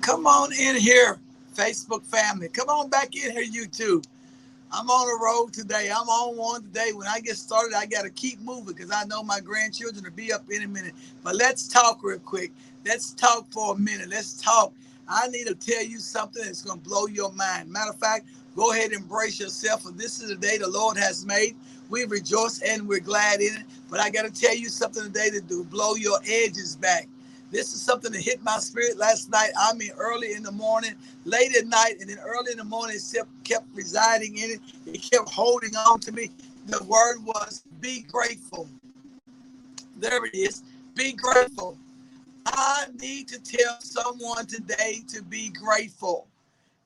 Come on in here, Facebook family. Come on back in here, YouTube. I'm on the road today. I'm on one today. When I get started, I got to keep moving because I know my grandchildren will be up in a minute. But let's talk real quick. Let's talk for a minute. Let's talk. I need to tell you something that's going to blow your mind. Matter of fact, go ahead and embrace yourself. For this is the day the Lord has made. We rejoice and we're glad in it. But I got to tell you something today that will blow your edges back. This is something that hit my spirit last night. I mean, early in the morning, late at night, and then early in the morning, it kept residing in it. It kept holding on to me. The word was be grateful. There it is. Be grateful. I need to tell someone today to be grateful.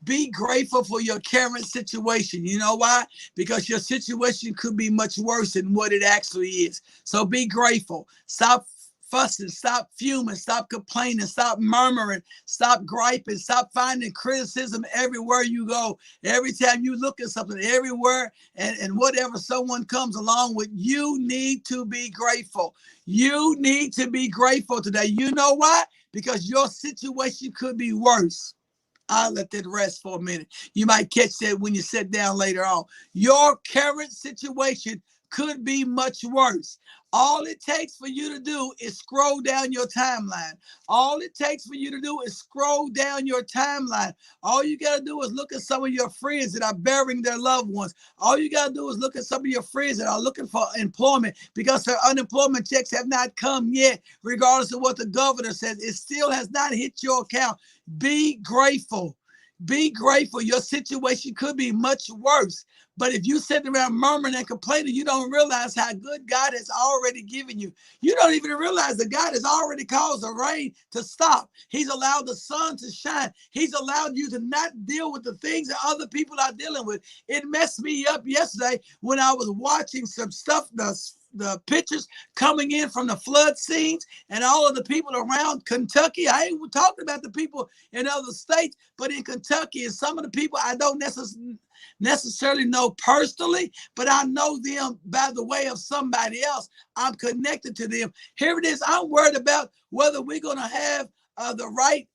Be grateful for your current situation. You know why? Because your situation could be much worse than what it actually is. So be grateful. Stop fussing, stop fuming, stop complaining, stop murmuring, stop griping, stop finding criticism everywhere you go. Every time you look at something, everywhere and whatever someone comes along with, you need to be grateful. You need to be grateful today. You know why? Because your situation could be worse. I'll let that rest for a minute. You might catch that when you sit down later on. Your current situation could be much worse. All it takes for you to do is scroll down your timeline. All it takes for you to do is scroll down your timeline. All you got to do is look at some of your friends that are burying their loved ones. All you got to do is look at some of your friends that are looking for employment because their unemployment checks have not come yet, regardless of what the governor says. It still has not hit your account. Be grateful. Be grateful. Your situation could be much worse. But if you sit around murmuring and complaining, you don't realize how good God has already given you. You don't even realize that God has already caused the rain to stop. He's allowed the sun to shine. He's allowed you to not deal with the things that other people are dealing with. It messed me up yesterday when I was watching some stuff, the pictures coming in from the flood scenes and all of the people around Kentucky. I ain't talking about the people in other states, but in Kentucky and some of the people I don't necessarily know personally, but I know them by the way of somebody else. I'm connected to them. Here it is. I'm worried about whether we're going to have the right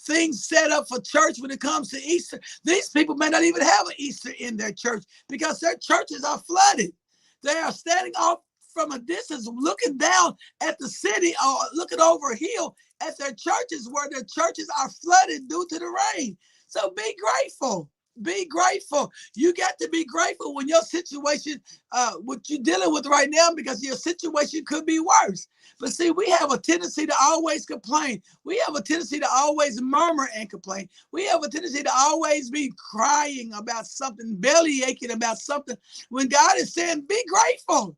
things set up for church when it comes to Easter. These people may not even have an Easter in their church because their churches are flooded. They are standing off from a distance, looking down at the city or looking over a hill at their churches where their churches are flooded due to the rain. So be grateful. Be grateful. You got to be grateful when your situation, what you're dealing with right now, because your situation could be worse. But see, we have a tendency to always complain. We have a tendency to always murmur and complain. We have a tendency to always be crying about something, belly aching about something, when God is saying, be grateful.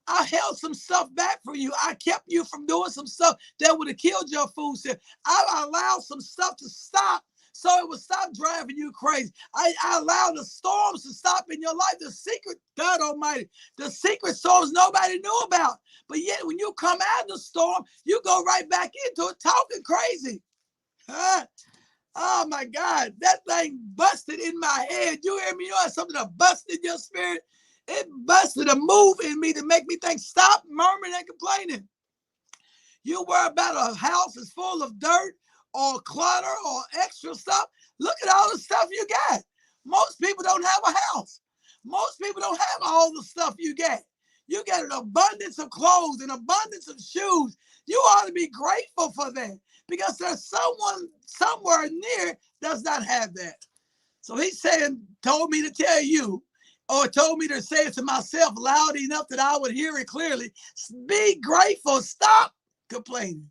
I held some stuff back from you. I kept you from doing some stuff that would have killed your food stamp. I allowed some stuff to stop so it would stop driving you crazy. I allowed the storms to stop in your life. The secret, God Almighty, the secret storms nobody knew about. But yet when you come out of the storm, you go right back into it talking crazy. Huh? Oh my God, that thing busted in my head. You hear me? You know something that busted in your spirit? It busted a move in me to make me think, stop murmuring and complaining. You worry about a house is full of dirt or clutter or extra stuff. Look at all the stuff you got. Most people don't have a house. Most people don't have all the stuff you got. You got an abundance of clothes, an abundance of shoes. You ought to be grateful for that because there's someone somewhere near does not have that. So he's saying, told me to tell you, or told me to say it to myself loud enough that I would hear it clearly. Be grateful. Stop complaining.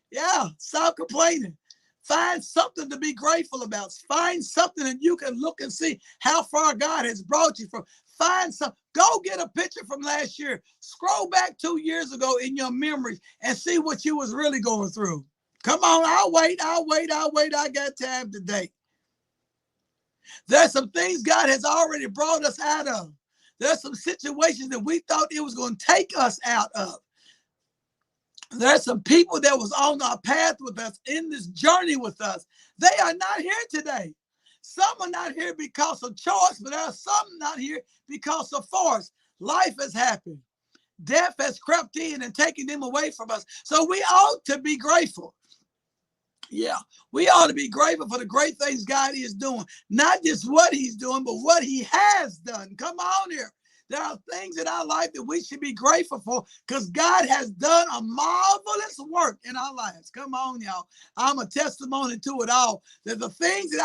Yeah, stop complaining. Find something to be grateful about. Find something that you can look and see how far God has brought you from. Find some. Go get a picture from last year. Scroll back 2 years ago in your memories and see what you was really going through. Come on, I'll wait. I got time today. There's some things God has already brought us out of. There's some situations that we thought it was going to take us out of. There's some people that was on our path with us in this journey with us. They are not here today. Some are not here because of choice, but there are some not here because of force. Life has happened. Death has crept in and taken them away from us. So we ought to be grateful. Yeah, we ought to be grateful for the great things God is doing. Not just what he's doing, but what he has done. Come on here. There are things in our life that we should be grateful for because God has done a marvelous work in our lives. Come on, y'all. I'm a testimony to it all. That the things that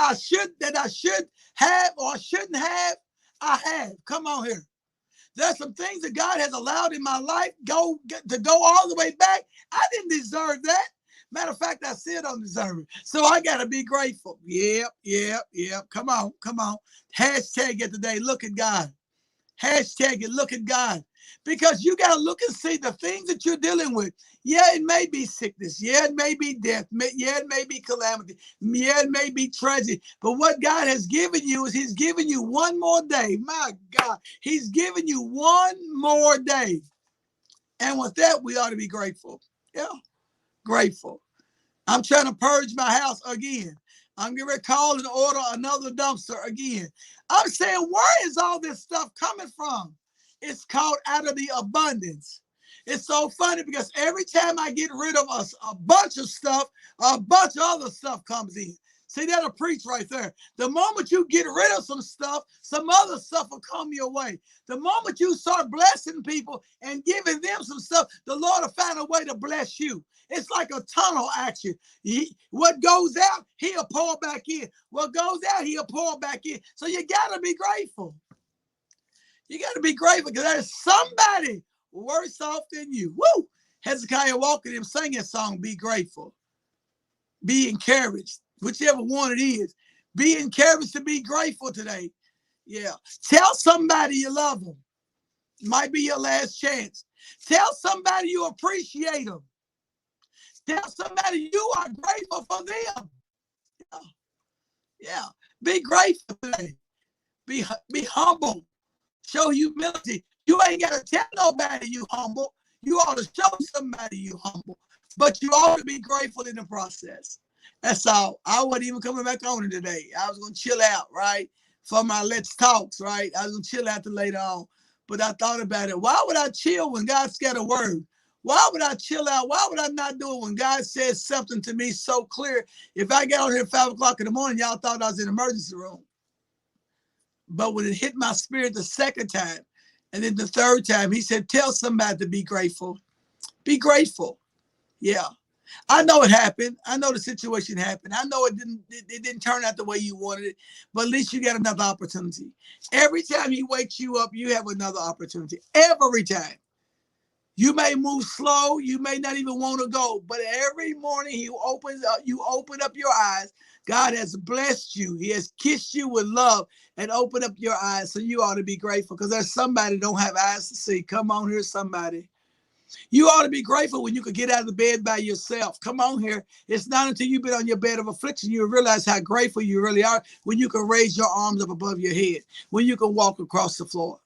I should have or shouldn't have, I have. Come on here. There's some things that God has allowed in my life go all the way back. I didn't deserve that. Matter of fact, I still don't deserve it. So I got to be grateful. Yep, yep, yep. Come on, come on. Hashtag it today. Look at God. Hashtag it. Look at God. Because you got to look and see the things that you're dealing with. Yeah, it may be sickness. Yeah, it may be death. Yeah, it may be calamity. Yeah, it may be tragedy. But what God has given you is he's given you one more day. My God, he's given you one more day. And with that, we ought to be grateful. Yeah, grateful. I'm trying to purge my house again. I'm going to call and order another dumpster again. I'm saying, where is all this stuff coming from? It's called out of the abundance. It's so funny because every time I get rid of a bunch of stuff, a bunch of other stuff comes in. See, that'll preach right there. The moment you get rid of some stuff, some other stuff will come your way. The moment you start blessing people and giving them some stuff, the Lord will find a way to bless you. It's like a tunnel action. What goes out, he'll pour back in. What goes out, he'll pour back in. So you got to be grateful. You got to be grateful because there's somebody worse off than you. Woo! Hezekiah Walker, them sang that song, Be Grateful. Be encouraged, whichever one it is. Be encouraged to be grateful today. Yeah. Tell somebody you love them. Might be your last chance. Tell somebody you appreciate them. Tell somebody you are grateful for them. Yeah. Yeah. Be grateful today. Be humble. Show humility. You ain't got to tell nobody you humble. You ought to show somebody you humble. But you ought to be grateful in the process. That's all. I wasn't even coming back on it today. I was going to chill out, right? For my Let's Talks, right? I was going to chill out later on. But I thought about it. Why would I chill when God's got a word? Why would I chill out? Why would I not do it when God says something to me so clear? If I got on here at 5 o'clock in the morning, y'all thought I was in the emergency room. But when it hit my spirit the second time, and then the third time, he said, tell somebody to be grateful. Be grateful. Yeah. I know it happened. I know the situation happened. I know it didn't turn out the way you wanted it, but at least you got another opportunity. Every time he wakes you up, you have another opportunity. Every time. You may move slow, you may not even want to go, but every morning you open up your eyes. God has blessed you. He has kissed you with love and opened up your eyes. So you ought to be grateful because there's somebody don't have eyes to see. Come on here, somebody. You ought to be grateful when you could get out of the bed by yourself. Come on here. It's not until you've been on your bed of affliction you realize how grateful you really are when you can raise your arms up above your head, when you can walk across the floor.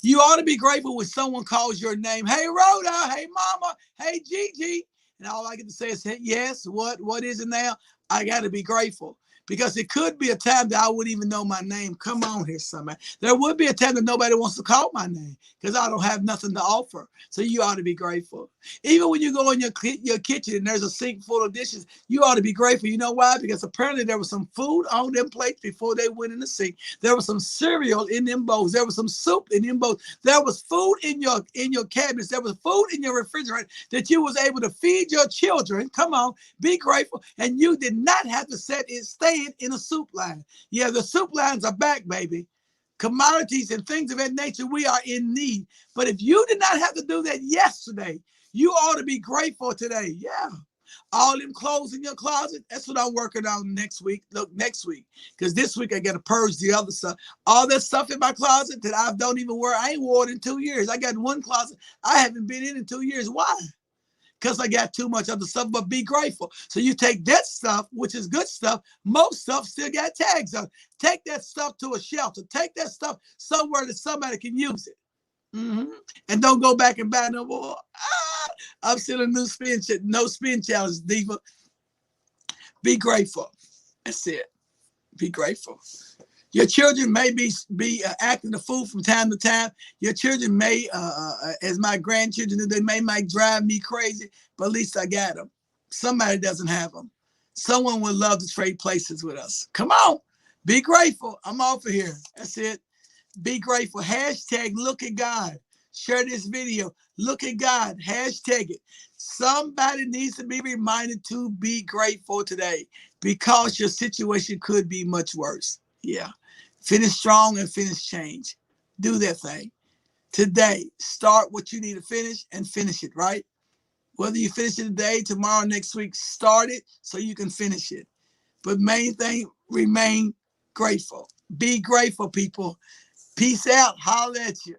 You ought to be grateful when someone calls your name. Hey, Rhoda. Hey, Mama. Hey, Gigi. And all I get to say is, hey, yes, what is it now? I got to be grateful. Because it could be a time that I wouldn't even know my name. Come on here, somebody. There would be a time that nobody wants to call my name because I don't have nothing to offer. So you ought to be grateful. Even when you go in your kitchen and there's a sink full of dishes, you ought to be grateful. You know why? Because apparently there was some food on them plates before they went in the sink. There was some cereal in them bowls. There was some soup in them bowls. There was food in your cabinets. There was food in your refrigerator that you was able to feed your children. Come on, be grateful. And you did not have to stay in a soup line. Yeah, the soup lines are back, baby. Commodities and things of that nature, we are in need. But if you did not have to do that yesterday, you ought to be grateful today. Yeah. All them clothes in your closet, that's what I'm working on next week. Look, next week. Because this week I got to purge the other stuff. All that stuff in my closet that I don't even wear, I ain't worn in 2 years. I got one closet I haven't been in 2 years. Why? Because I got too much other stuff, but be grateful. So you take that stuff, which is good stuff. Most stuff still got tags on it. Take that stuff to a shelter. Take that stuff somewhere that somebody can use it. And don't go back and buy no more. I'm still a no spin challenge, Diva. Be grateful. That's it. Be grateful. Your children may be acting a fool from time to time. Your children may, as my grandchildren, they might drive me crazy, but at least I got them. Somebody doesn't have them. Someone would love to trade places with us. Come on. Be grateful. I'm off of here. That's it. Be grateful. Hashtag look at God. Share this video. Look at God. Hashtag it. Somebody needs to be reminded to be grateful today because your situation could be much worse. Yeah. Finish strong and finish change. Do that thing. Today, start what you need to finish and finish it, right? Whether you finish it today, tomorrow, next week, start it so you can finish it. But main thing, remain grateful. Be grateful, people. Peace out. Holla at you.